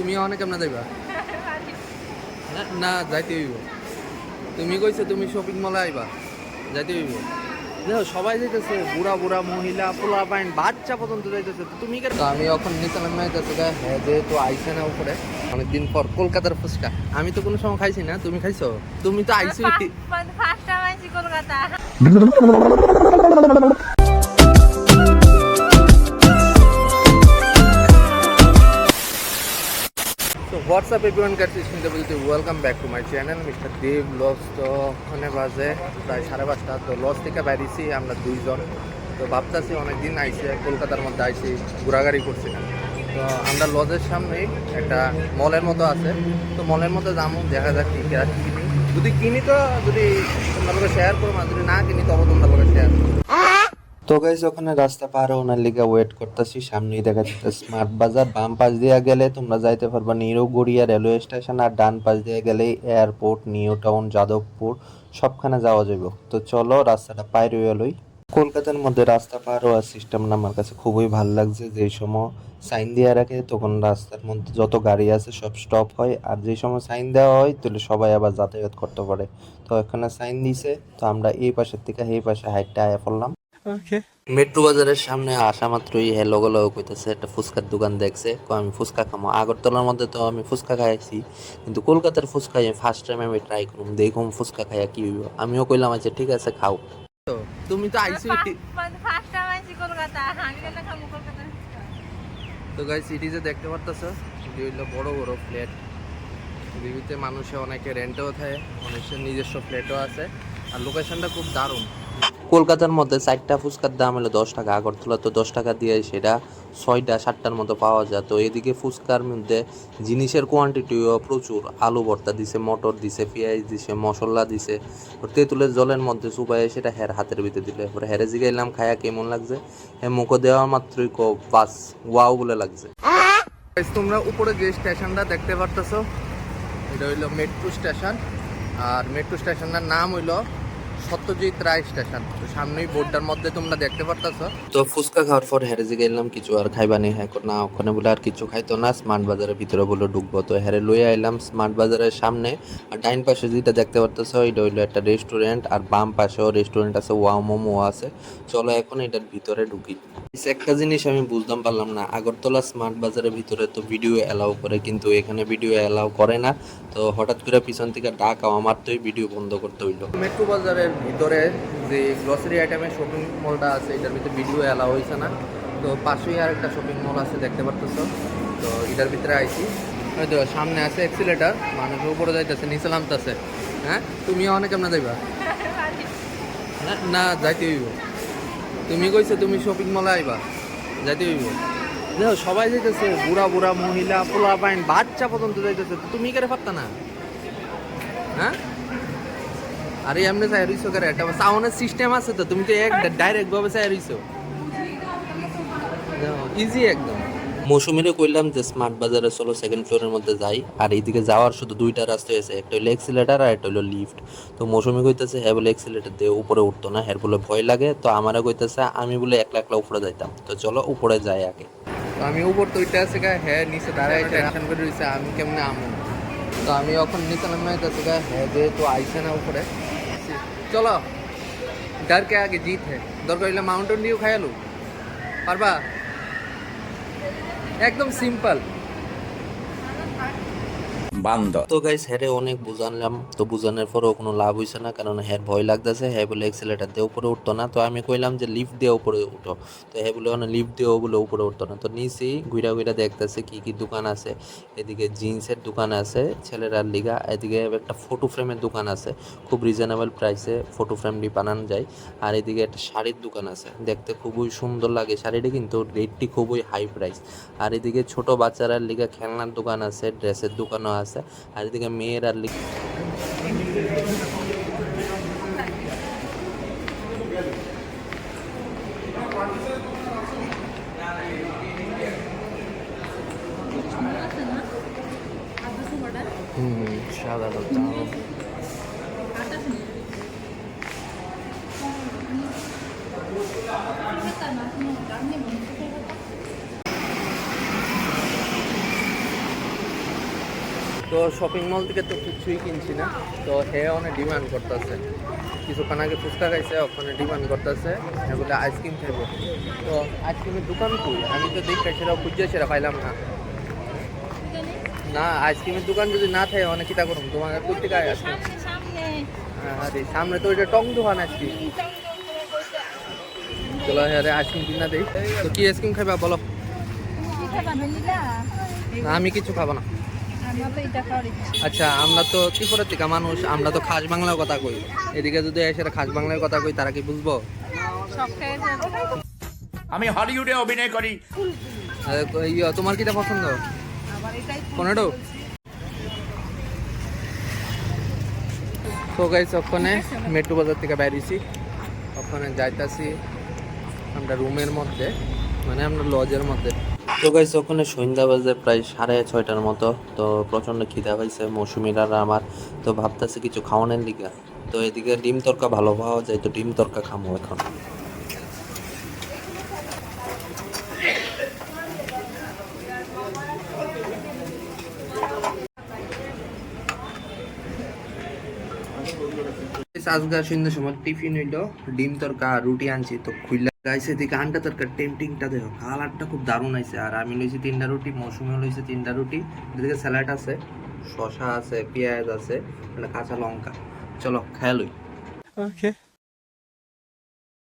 তুমি অনেক কেমন যাইবা না না যাইতে হইব তুমি কইছো তুমি শপিং মলে আইবা যাইতে হইব দেখো সবাই যাইতেছে বুড়া বুড়া মহিলা পোলা পাইন বাচ্চা পর্যন্ত যাইতেছে তো তুমি কেন আমি এখন নিচে নামে যাইতেছে হ্যাঁ যেহেতু আইসে না উপরে অনেকদিন পর কলকাতার ফুচকা আমি তো কোনো সময় খাইছি না তুমি খাইছো তুমি তো আইসি ফার্স্ট টাইম আইছি Kolkata So what's up everyone guys, welcome back to my channel Mr. Dev Vlogs। তো ওখানে বাজে প্রায় 5:30 তো লজ থেকে বাইরেছি আমরা দুইজন। তো ভাবতেছি অনেকদিন আইসে কলকাতার মধ্যে আইসি ঘোরাঘুরি করছি না। তো আমরা লজের সামনেই একটা মলের মতো আছে, তো মলের মধ্যে যাবো, দেখা যাক কি কিনি। যদি কিনি তো যদি তোমরা লোকে শেয়ার করো, যদি না কিনি তবে তোমরা লোকে শেয়ার করো। তো গাইস ওখানে রাস্তা পার ওনার লিগা ওয়েট করতেছি, সামনেই দেখা যাচ্ছে স্মার্ট বাজার। বাম পাশ দিয়ে গেলে তোমরা যাইতে পারবা নিরুগড়িয়া রেলওয়ে স্টেশন, আর ডান পাশ দিয়ে গেলে এয়ারপোর্ট, নিউ টাউন, যাদবপুর সবখানে যাওয়া যাইব। তো চলো রাস্তাটা পার হয়ে লই। কলকাতার মধ্যে রাস্তা পার হওয়ার সিস্টেমটা আমার কাছে খুবই ভালো লাগছে। যেই সময় সাইন দেওয়া রাখে তখন রাস্তার মধ্যে যত গাড়ি আছে সব স্টপ হয়, আর যেই সময় সাইন দেওয়া হয় তাহলে সবাই আবার যাতায়াত করতে পারে। তো এখানে সাইন দিছে, তো আমরা এই পাশের থেকে এই পাশে হাইটটা আয়া পড়লাম। মেট্রো বাজারের সামনে আসা মাত্রই হ্যালো গলো কইতেছে একটা ফুচকার দোকান দেখছে, আমি ফুচকা খামো। আগরতলার মধ্যে তো আমি ফুচকা খাইছি, কিন্তু কলকাতার ফুচকা আমি ফার্স্ট টাইম আমি ট্রাই করুম, দেখুম ফুচকা খাইয়া কি হইব। আমিও কইলাম আচ্ছা ঠিক আছে খাও। তুমি তো আইসি ফার্স্ট টাইম আইছি কলকাতা আমি কেন খাবো কলকাতা। তো গাইস সিটি যে দেখতে পারতেছো, সিটি হইলো বড় বড় ফ্ল্যাট। দিল্লিতে মানুষে অনেকে রেন্টেও থাকে, অনেকের নিজস্ব ফ্ল্যাটও আছে, আর লোকেশনটা খুব দারুণ। কলকাতার মধ্যে 4টা ফুচকার দাম হলো 10 টাকা, আগরতলা তো 10 টাকা দিয়ে সেটা 6টা 7টার মতো পাওয়া যায়। তো এদিকে ফুচকার মধ্যে জিনিসের কোয়ান্টিটিও প্রচুর, আলু ভর্তা দিছে, মটর দিছে, পেঁয়াজ দিছে, মশলা দিছে। তেঁতুলের জলের মধ্যে চুবাই সেটা হের হাতের ভিতরে দিলে পরে হেরে জিগাইলাম খায়া কেমন লাগছে, হ্যাঁ মুখো দেওয়া মাত্রই বাস ওয়াও বলে লাগছে। তোমরা উপরে যে স্টেশনটা দেখতে পারতেছো এটা হইলো মেট্রো স্টেশন, আর মেট্রো স্টেশনের নাম হইলো সত্যজিৎ রায় স্টেশন। তো সামনেই বোর্ডটার মধ্যে তোমরা দেখতে পারতেছো। তো ফুচকা খাওয়ার পর হেরে যে গেলাম কিছু আর খাইবানি, হ্যাঁ না ওখানে বলে আর কিছু খাইতো না, স্মার্ট বাজারের ভিতরে বলে ঢুকবো। তো হেরে লইয়া আইলাম স্মার্ট বাজারের সামনে, আর ডাইন পাশে যেটা দেখতে পারতেছো এটা হইলো একটা রেস্টুরেন্ট, আর বাম পাশেও রেস্টুরেন্ট আছে, ওয়াও মোমো আছে। চলো এখন এটার ভিতরে ঢুকি। একটা জিনিস আমি বুঝতাম পারলাম না, আগরতলা স্মার্ট বাজারের ভিতরে তো ভিডিও অ্যালাউ করে, কিন্তু এখানে ভিডিও অ্যালাউ করে না। তো হঠাৎ করে পিছন থেকে ডাক আমার তোই ভিডিও বন্ধ করতে হইলো। মেট্রো বাজারের ভিতরে যে গ্রসারি আইটেমের শপিং মলটা আছে এটার ভিতরে ভিডিও অ্যালাউ হয়েছে না। তো পাশেই আর একটা শপিং মল আছে দেখতে পারতেছো, তো এটার ভিতরে আইছি। হয়তো সামনে আছে এক্সিলেটার, মানুষ উপরে যাইতেছে নিচে নামতেছে। হ্যাঁ তুমি অনেক কেমন যাইবা না না যাইতে হইব, তুমি কইছো তুমি শপিং মলে আইবা যাইতে হইব। দেখো সবাই যাইতেছে বুড়া বুড়া মহিলা পোলা পাইন বাচ্চা পর্যন্ত যাইতেছে, তো তুমি কেন পারতা না? হ্যাঁ আরে এমনি চাই রইছো করে একটা সাউন্ডের সিস্টেম আছে, তো তুমি তো এক ডাইরেক্ট ভাবে চাই রইছো, ইজি একদম। মৌসুমীরে কইলাম যে স্মার্ট বাজারে চলো সেকেন্ড ফ্লোরের মধ্যে যাই, আর এইদিকে যাওয়ার শুধু দুইটা রাস্তা আছে, একটা হইলো এক্সিলেটার আর একটা হইলো লিফট। তো মৌসুমী কইতেছে হ্যাঁ বলে এক্সিলেটার দিয়ে উপরে উঠতো না, হ্যাঁ বলে ভয় লাগে। তো আমারও কইতেছে আমি বলে একলা একলা উপরে যাইতাম, তো চলো উপরে যাই আগে। তো আমি উপর তো ওইটা আছে হ্যাঁ নিচে দাঁড়ায় টেনশন করে রয়েছে আমি কেমনে আমো। তো আমি এখন নিচে নামে যাইতেছে হ্যাঁ যেহেতু আইসে না উপরে, চলো डर के आगे जीत है। দরকার হইলে মাউন্টেন ডিউ খাইয়ালু পারবা, একদম সিম্পল বান্দর। তো গাইস হ্যারে অনেক বুঝানলাম, তো বুঝানোর পরেও কোনো লাভ হইছে না, কারণ হ্যার ভয় লাগতেছে। হ্যাঁ বলে এক্সেলেটার দিয়ে উপরে উঠতো না, তো আমি কইলাম যে লিফট দিয়ে উপরে উঠো, তো হ্যাঁ বলে লিফট দিয়ে বলে উপরে উঠতো না। তো নিচেই ঘুরা ঘুরা দেখতেছে কি কি দোকান আছে। এদিকে জিন্সের দোকান আছে ছেলেরার লিগা, এদিকে একটা ফটো ফ্রেমের দোকান আছে, খুব রিজনেবল প্রাইসে ফটো ফ্রেমটি বানানো যায়। আর এদিকে একটা শাড়ির দোকান আছে, দেখতে খুবই সুন্দর লাগে শাড়িটি, কিন্তু রেটটি খুবই হাই প্রাইস। আর এদিকে ছোট বাচ্চারার লিগা খেলনার দোকান আছে, ড্রেসের দোকানও আছে। আর এদিকে মেয়ের আর সাদা তো শপিং মল থেকে তো কিছুই কিনছি না, তো হে অনেক ডিমান্ড করতেছে। কিছুক্ষণ আগে ফুচকা খাইছে, ওখানে ডিমান্ড করতেছে বলে আইসক্রিম খাইবো। তো আইসক্রিমের দোকান কই, আমি তো দেখি সেটা খুঁজছে সেটা পাইলাম না। না আইসক্রিমের দোকান যদি না থাকে অনেক চিন্তা করুন, তোমার কোথা থেকে আসবে? সামনে সামনে আরে সামনে তো ওইটা টং দোকান আইসক্রিম। চলো হ্যাঁ আইসক্রিম কিনা দেই। তো কি আইসক্রিম খাইবা বলো? কি খাবা ভ্যানিলা? না আমি কিছু খাবো না। আমরা তো এটা খাওয়ার আচ্ছা আমরা তো ত্রিপুরার থেকে মানুষ, আমরা তো খাস বাংলার কথা কই। এদিকে যদি এসে খাস বাংলার কথা কই তারা কি বুঝবো? সব খেয়ে যাবো। আমি হলিউডে অভিনয় করি। তোমার কিটা পছন্দ? আবার এটাই কোনটো? তো গাইস ওখানে মেট্রো বাজার থেকে বেরিয়েছি, ওখানে যাইতাছি আমরা রুমের মধ্যে, মানে আমরা লজের মধ্যে। তো গাইস ওখানে সন্ধ্যা বাজে প্রায় 6:30টার মতো। তো প্রচণ্ড খিদা পাইছে মৌসুমীর আর আমার, তো ভাবতেছি কিছু খাওয়ানোর লিগা। তো এদিকে ডিম তরকা ভালো পাওয়া যায়, তো ডিম তরকা খামো এখন। আজকে সন্ধ্যার সময় টিফিন হইলো ডিম তরকা আর রুটি আনছি, তো খুইলা গাইছে দিকে আন্ডা তরকা টেম্পটিংটা দেখো, কালারটা খুব দারুণ আইছে। আর আমি লইছি 3টা রুটি, মৌসুমি লইছে 3টা রুটি। এদিকে স্যালাড আছে, শসা আছে, পেঁয়াজ আছে, মানে কাঁচা লঙ্কা। চলো খেয়ালই। ওকে